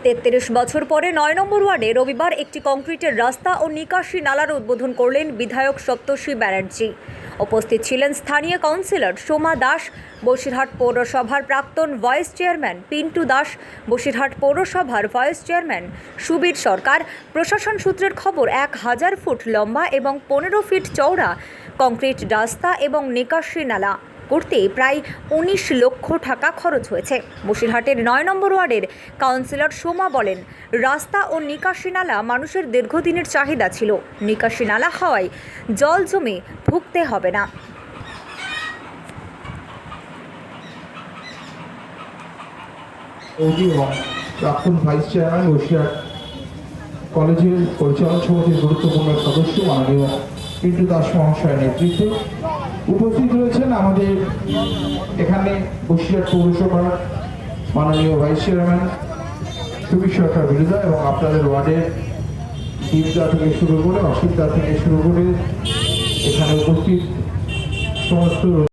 33 বছর পরে 9 নম্বর ওয়ার্ডে রবিবার একটি কংক্রিটের রাস্তা ও নিকাশি নালার উদ্বোধন করলেন বিধায়ক সপ্তর্ষি ব্যানার্জি। উপস্থিত ছিলেন স্থানীয় কাউন্সিলর সোমা দাস, বসিরহাট পৌরসভার প্রাক্তন ভাইস চেয়ারম্যান পিন্টু দাস, বসিরহাট পৌরসভার ভাইস চেয়ারম্যান সুবীর সরকার। প্রশাসন সূত্রের খবর, 1000 ফুট লম্বা এবং 15 ফিট চওড়া কংক্রিট রাস্তা এবং নিকাশি নালা করতে প্রায় 19 লক্ষ টাকা খরচ হয়েছে। বসিরহাটের 9 নম্বর ওয়ার্ডের কাউন্সিলর সোমা বলেন, রাস্তা ও নিকাশি নালা মানুষের দীর্ঘদিনের চাহিদা ছিল। নিকাশি নালা হওয়ায় জল জমে ভুগতে হবে না। প্রাক্তন ভাইস চেয়ারম্যান বসিরহাট কলেজের পরিচালন সমিতির গুরুত্বপূর্ণ সদস্য মাননীয় পিন্টু দাস মহাশয়ের নেতৃত্বে উপস্থিত রয়েছেন আমাদের এখানে বসিরহাট পৌরসভার মাননীয় ভাইস চেয়ারম্যান সুবীর সরকার বিরোধী এবং আপনাদের ওয়ার্ডের দীপদা থেকে শুরু করে অসিতদা থেকে শুরু করে এখানে উপস্থিত সমস্ত